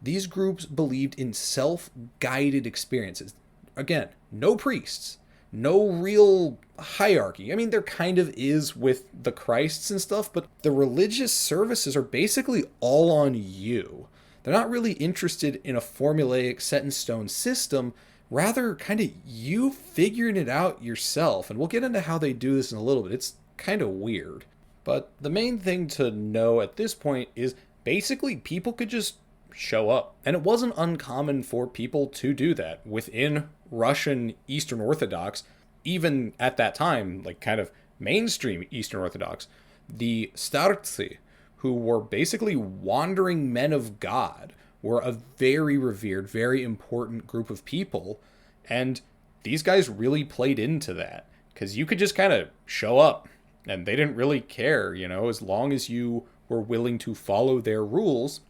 These groups believed in self-guided experiences. Again, no priests, no real hierarchy. I mean, there kind of is with the Christs and stuff, but the religious services are basically all on you. They're not really interested in a formulaic, set-in-stone system, rather kind of you figuring it out yourself. And we'll get into how they do this in a little bit. It's kind of weird. But the main thing to know at this point is basically people could just show up. And it wasn't uncommon for people to do that within Russian Eastern Orthodox, even at that time, like kind of mainstream Eastern Orthodox. The starцы, who were basically wandering men of God, were a very revered, very important group of people. And these guys really played into that, because you could just kind of show up and they didn't really care, as long as you were willing to follow their rules,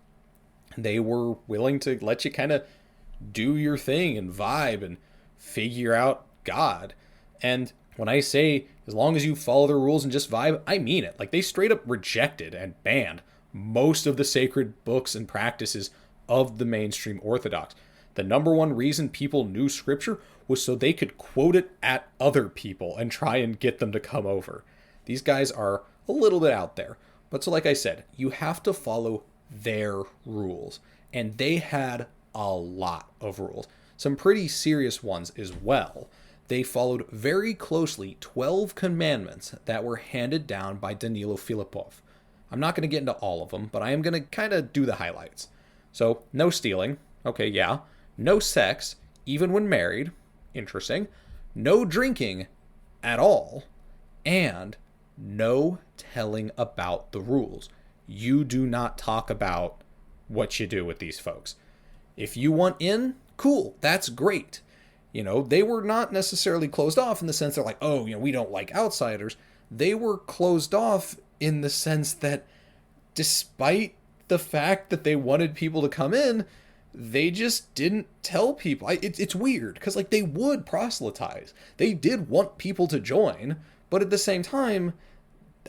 they were willing to let you kind of do your thing and vibe and figure out God. And when I say as long as you follow the rules and just vibe, I mean it. Like, they straight up rejected and banned most of the sacred books and practices of the mainstream Orthodox. The number one reason people knew scripture was so they could quote it at other people and try and get them to come over. These guys are a little bit out there. But so like I said, you have to follow their rules. And they had a lot of rules. Some pretty serious ones as well. They followed very closely 12 commandments that were handed down by Danilo Filipov. I'm not going to get into all of them, but I am going to kind of do the highlights. So, no stealing. Okay, yeah. No sex, even when married. Interesting. No drinking at all. And no telling about the rules. You do not talk about what you do with these folks. If you want in, cool, that's great. They were not necessarily closed off in the sense they're like, oh, we don't like outsiders. They were closed off in the sense that despite the fact that they wanted people to come in, they just didn't tell people. It's weird because like they would proselytize. They did want people to join, but at the same time,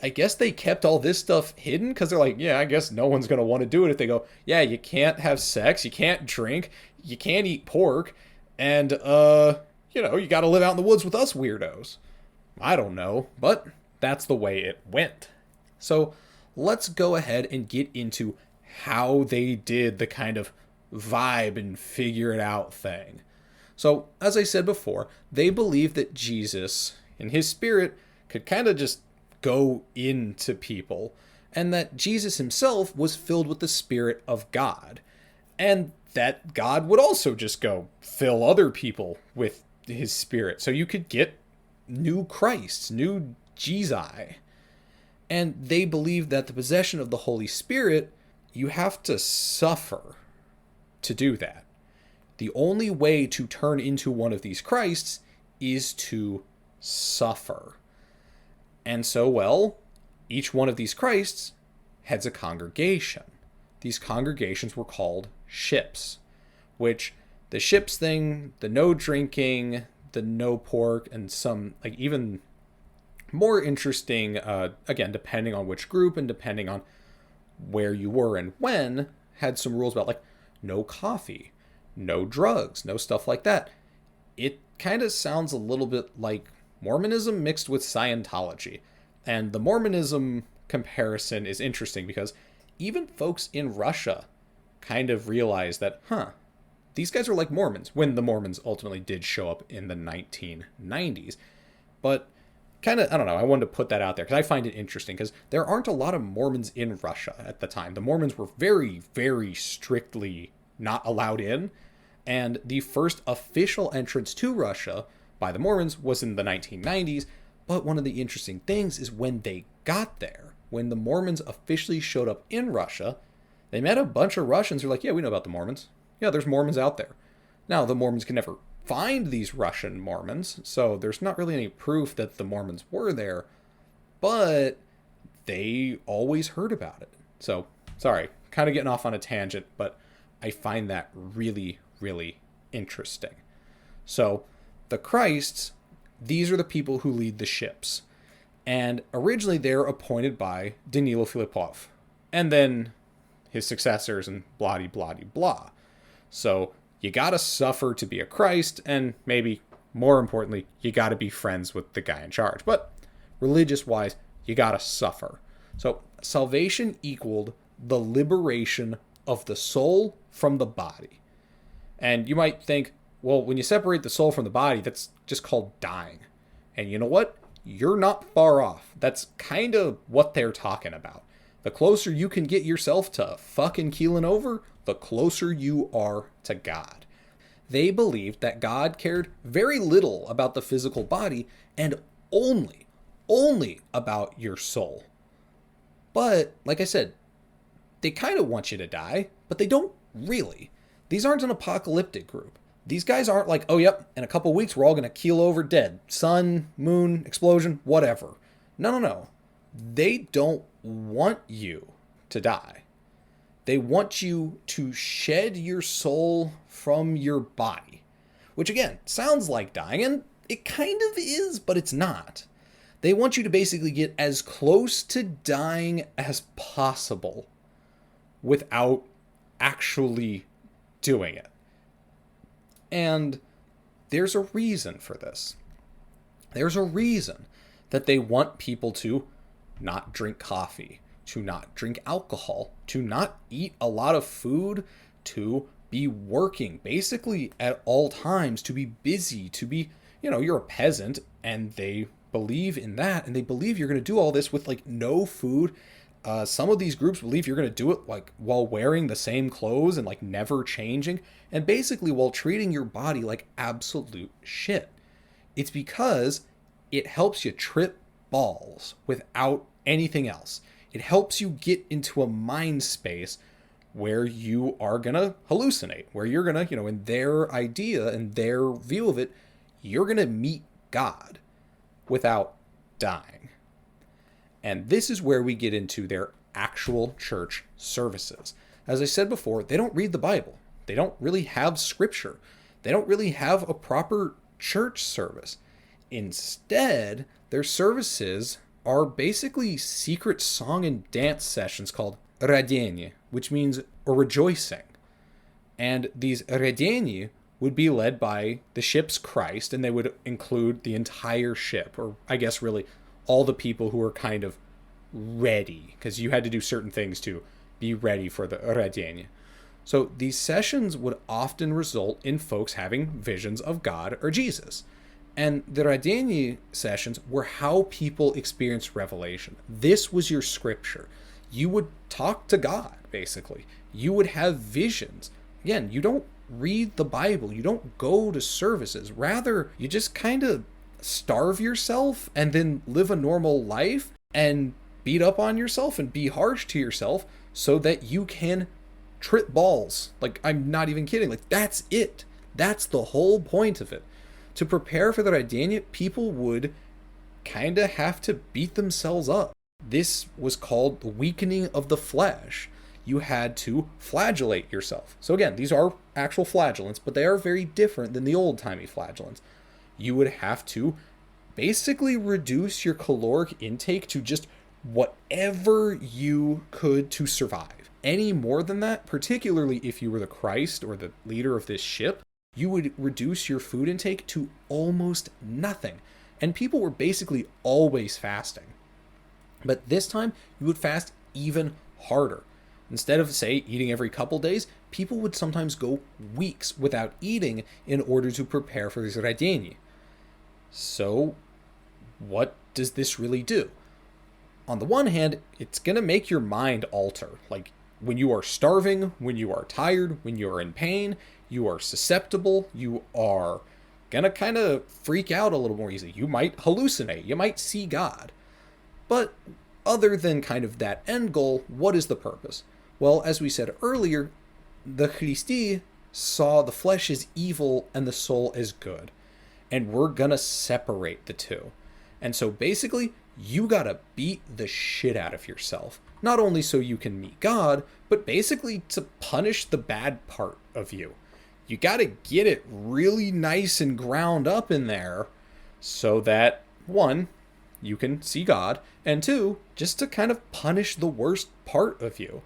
I guess they kept all this stuff hidden because they're like, yeah, I guess no one's going to want to do it if they go, yeah, you can't have sex, you can't drink, you can't eat pork, and, you got to live out in the woods with us weirdos. I don't know, but that's the way it went. So let's go ahead and get into how they did the kind of vibe and figure it out thing. So, as I said before, they believed that Jesus, in his spirit, could kind of just go into people, and that Jesus himself was filled with the Spirit of God, and that God would also just go fill other people with his Spirit, so you could get new Christs, new Jesus. And they believe that the possession of the Holy Spirit, you have to suffer to do that. The only way to turn into one of these Christs is to suffer. And so, well, each one of these Christs heads a congregation. These congregations were called ships, which the ships thing, the no drinking, the no pork, and some, like, even more interesting, again, depending on which group and depending on where you were and when, had some rules about, like, no coffee, no drugs, no stuff like that. It kind of sounds a little bit like Mormonism mixed with Scientology. And the Mormonism comparison is interesting because even folks in Russia kind of realized that, these guys are like Mormons, when the Mormons ultimately did show up in the 1990s. But kind of, I don't know, I wanted to put that out there because I find it interesting because there aren't a lot of Mormons in Russia at the time. The Mormons were very, very strictly not allowed in. And the first official entrance to Russia by the Mormons was in the 1990s. But one of the interesting things is when they got there, when the Mormons officially showed up in Russia, they met a bunch of Russians who were like, yeah, we know about the Mormons. Yeah, there's Mormons out there. Now, the Mormons can never find these Russian Mormons, so there's not really any proof that the Mormons were there, but they always heard about it. So, sorry, kind of getting off on a tangent, but I find that really, really interesting. So, the Christs, these are the people who lead the ships. And originally they're appointed by Danilo Filipov. And then his successors and blah-de-blah-de-blah. So you gotta suffer to be a Christ, and maybe more importantly, you gotta be friends with the guy in charge. But religious-wise, you gotta suffer. So salvation equaled the liberation of the soul from the body. And you might think, well, when you separate the soul from the body, that's just called dying. And you know what? You're not far off. That's kind of what they're talking about. The closer you can get yourself to fucking keeling over, the closer you are to God. They believed that God cared very little about the physical body and only about your soul. But, like I said, they kind of want you to die, but they don't really. These aren't an apocalyptic group. These guys aren't like, oh, yep, in a couple weeks we're all going to keel over dead. Sun, moon, explosion, whatever. No. They don't want you to die. They want you to shed your soul from your body. Which, again, sounds like dying, and it kind of is, but it's not. They want you to basically get as close to dying as possible without actually doing it. And there's a reason for this. There's a reason that they want people to not drink coffee, to not drink alcohol, to not eat a lot of food, to be working basically at all times, to be busy, to be, you're a peasant, and they believe in that, and they believe you're going to do all this with like no food. Some of these groups believe you're going to do it like while wearing the same clothes and like never changing, and basically while treating your body like absolute shit. It's because it helps you trip balls without anything else. It helps you get into a mind space where you are going to hallucinate, where you're going to, in their idea and their view of it, you're going to meet God without dying. And this is where we get into their actual church services. As I said before, they don't read the Bible. They don't really have scripture. They don't really have a proper church service. Instead, their services are basically secret song and dance sessions called radenie, which means a rejoicing. And these radenie would be led by the ship's Christ, and they would include the entire ship, or I guess really all the people who were kind of ready, because you had to do certain things to be ready for the radenie. So these sessions would often result in folks having visions of God or Jesus. And the radenie sessions were how people experienced revelation. This was your scripture. You would talk to God, basically. You would have visions. Again, you don't read the Bible. You don't go to services. Rather, you just kind of starve yourself and then live a normal life and beat up on yourself and be harsh to yourself so that you can trip balls. Like, I'm not even kidding. Like, that's it. That's the whole point of it. To prepare for the radenie, people would kind of have to beat themselves up. This was called the weakening of the flesh. You had to flagellate yourself. So again, these are actual flagellants, but they are very different than the old-timey flagellants. You would have to basically reduce your caloric intake to just whatever you could to survive. Any more than that, particularly if you were the Christ or the leader of this ship, you would reduce your food intake to almost nothing. And people were basically always fasting. But this time, you would fast even harder. Instead of, say, eating every couple days, people would sometimes go weeks without eating in order to prepare for this radenie. So, what does this really do? On the one hand, it's going to make your mind alter. Like, when you are starving, when you are tired, when you are in pain, you are susceptible, you are going to kind of freak out a little more easily. You might hallucinate, you might see God. But other than kind of that end goal, what is the purpose? Well, as we said earlier, the Khlysty saw the flesh as evil and the soul as good. And we're gonna separate the two. And so basically, you gotta beat the shit out of yourself. Not only so you can meet God, but basically to punish the bad part of you. You gotta get it really nice and ground up in there so that, one, you can see God, and two, just to kind of punish the worst part of you.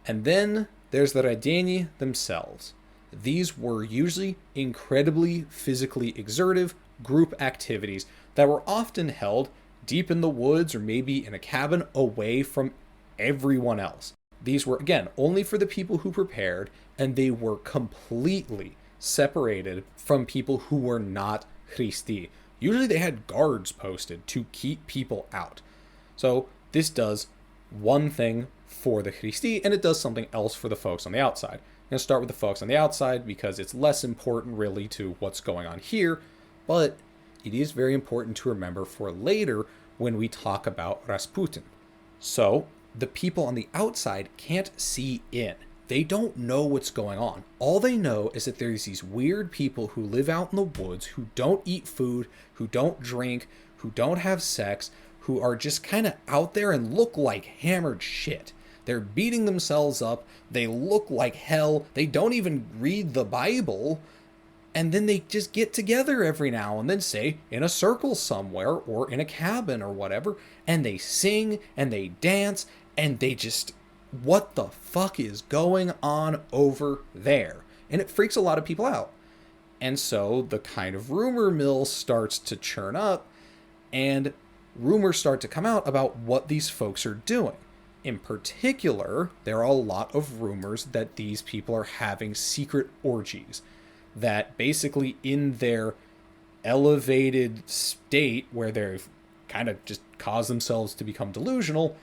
And then there's the radenie themselves. These were usually incredibly physically exertive group activities that were often held deep in the woods or maybe in a cabin away from everyone else. These were, again, only for the people who prepared, and they were completely separated from people who were not Khlysty. Usually they had guards posted to keep people out. So this does one thing for the Khlysty, and it does something else for the folks on the outside. I'm going to start with the folks on the outside because it's less important really to what's going on here, but it is very important to remember for later when we talk about Rasputin. So the people on the outside can't see in. They don't know what's going on. All they know is that there's these weird people who live out in the woods, who don't eat food, who don't drink, who don't have sex, who are just kind of out there and look like hammered shit. They're beating themselves up. They look like hell. They don't even read the Bible. And then they just get together every now and then, say, in a circle somewhere or in a cabin or whatever, and they sing and they dance and they just... what the fuck is going on over there? And it freaks a lot of people out. And so the kind of rumor mill starts to churn up, and rumors start to come out about what these folks are doing. In particular, there are a lot of rumors that these people are having secret orgies, that basically in their elevated state where they've kind of just caused themselves to become delusional,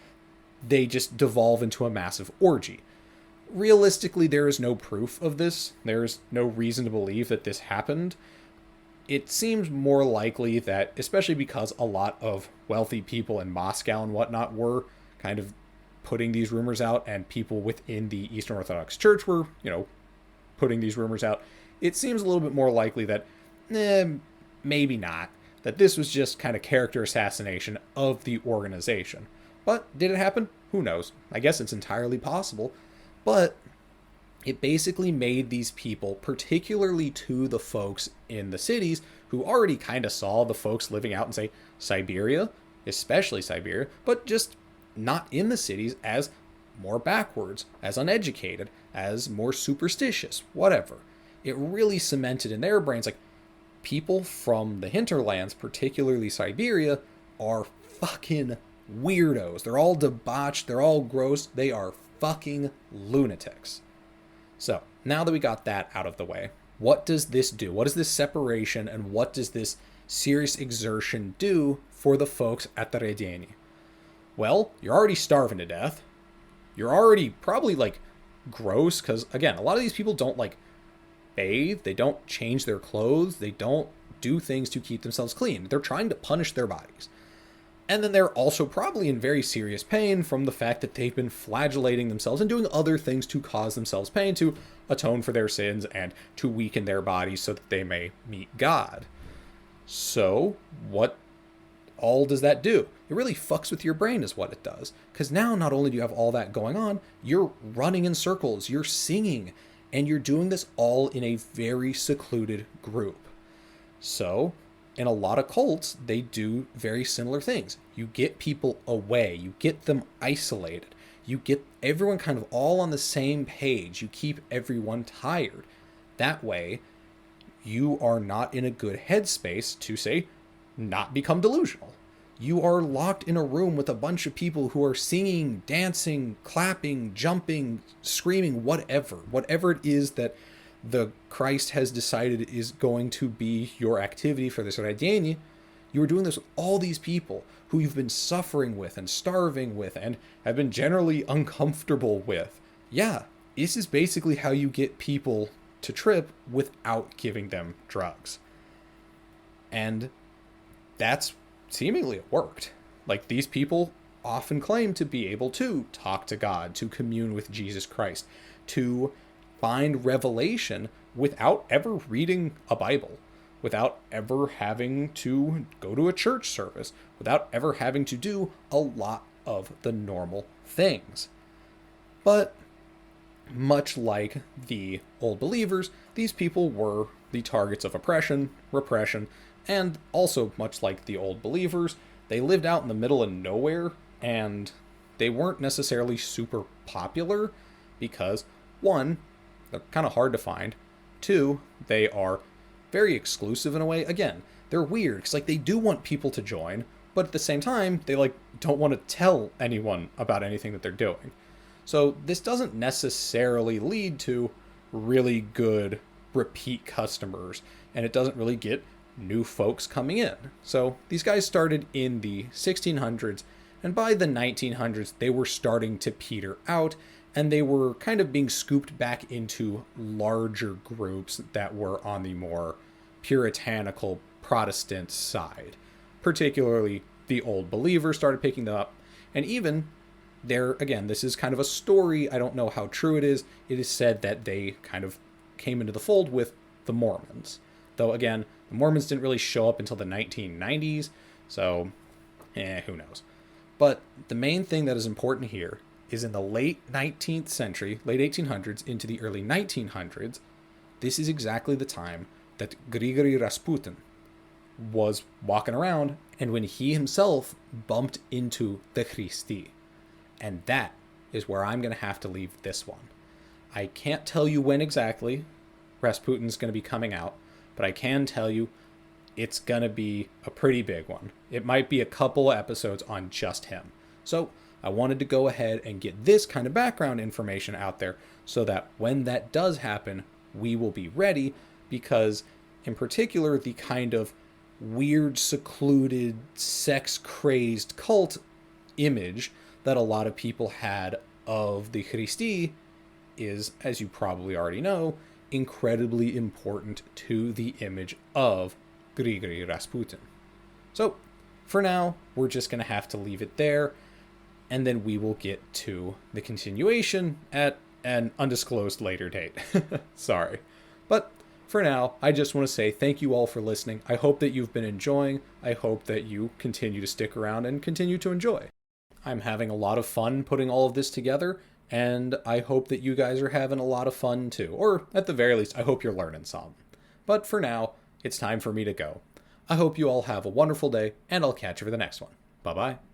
they just devolve into a massive orgy. Realistically, there is no proof of this. There is no reason to believe that this happened. It seems more likely that, especially because a lot of wealthy people in Moscow and whatnot were kind of putting these rumors out, and people within the Eastern Orthodox Church were, putting these rumors out, it seems a little bit more likely that, maybe not, that this was just kind of character assassination of the organization. But did it happen? Who knows? I guess it's entirely possible. But it basically made these people, particularly to the folks in the cities, who already kind of saw the folks living out in, say, Siberia, especially Siberia, but just not in the cities, as more backwards, as uneducated, as more superstitious, whatever. It really cemented in their brains, like, people from the hinterlands, particularly Siberia, are fucking weirdos. They're all debauched. They're all gross. They are fucking lunatics. So, now that we got that out of the way, what does this do? What does this separation and what does this serious exertion do for the folks at the Redeni? Well, you're already starving to death. You're already probably, gross, because, again, a lot of these people don't, bathe. They don't change their clothes. They don't do things to keep themselves clean. They're trying to punish their bodies. And then they're also probably in very serious pain from the fact that they've been flagellating themselves and doing other things to cause themselves pain, to atone for their sins and to weaken their bodies so that they may meet God. So, what all does that do? It really fucks with your brain is what it does. Because now not only do you have all that going on, you're running in circles, you're singing, and you're doing this all in a very secluded group. So, in a lot of cults, they do very similar things. You get people away. You get them isolated. You get everyone kind of all on the same page. You keep everyone tired. That way, you are not in a good headspace to, say, not become delusional. You are locked in a room with a bunch of people who are singing, dancing, clapping, jumping, screaming, whatever. Whatever it is that the Christ has decided is going to be your activity for this Redeni, you are doing this with all these people who you've been suffering with and starving with and have been generally uncomfortable with. Yeah, this is basically how you get people to trip without giving them drugs. And that's seemingly it worked. These people often claim to be able to talk to God, to commune with Jesus Christ, to find revelation without ever reading a Bible, without ever having to go to a church service, without ever having to do a lot of the normal things. But much like the old believers, these people were the targets of oppression, repression, and also much like the old believers, they lived out in the middle of nowhere, and they weren't necessarily super popular because, one, they're kind of hard to find. Two, they are very exclusive in a way. Again, they're weird because they do want people to join, but at the same time, they don't want to tell anyone about anything that they're doing. So this doesn't necessarily lead to really good repeat customers, and it doesn't really get new folks coming in. So these guys started in the 1600s, And by the 1900s, they were starting to peter out, and they were kind of being scooped back into larger groups that were on the more puritanical Protestant side. Particularly, the Old Believers started picking them up, and even there, again, this is kind of a story. I don't know how true it is. It is said that they kind of came into the fold with the Mormons. Though, again, the Mormons didn't really show up until the 1990s, so, who knows. But the main thing that is important here is in the late 19th century, late 1800s into the early 1900s, this is exactly the time that Grigory Rasputin was walking around, and when he himself bumped into the Khlysty. And that is where I'm going to have to leave this one. I can't tell you when exactly Rasputin's going to be coming out, but I can tell you it's going to be a pretty big one. It might be a couple of episodes on just him. So I wanted to go ahead and get this kind of background information out there so that when that does happen, we will be ready, because in particular, the kind of weird, secluded, sex-crazed cult image that a lot of people had of the Khlysty is, as you probably already know, incredibly important to the image of Grigory Rasputin. So, for now, we're just going to have to leave it there, and then we will get to the continuation at an undisclosed later date. Sorry. But for now, I just want to say thank you all for listening. I hope that you've been enjoying. I hope that you continue to stick around and continue to enjoy. I'm having a lot of fun putting all of this together, and I hope that you guys are having a lot of fun too. Or at the very least, I hope you're learning some. But for now, it's time for me to go. I hope you all have a wonderful day, and I'll catch you for the next one. Bye-bye.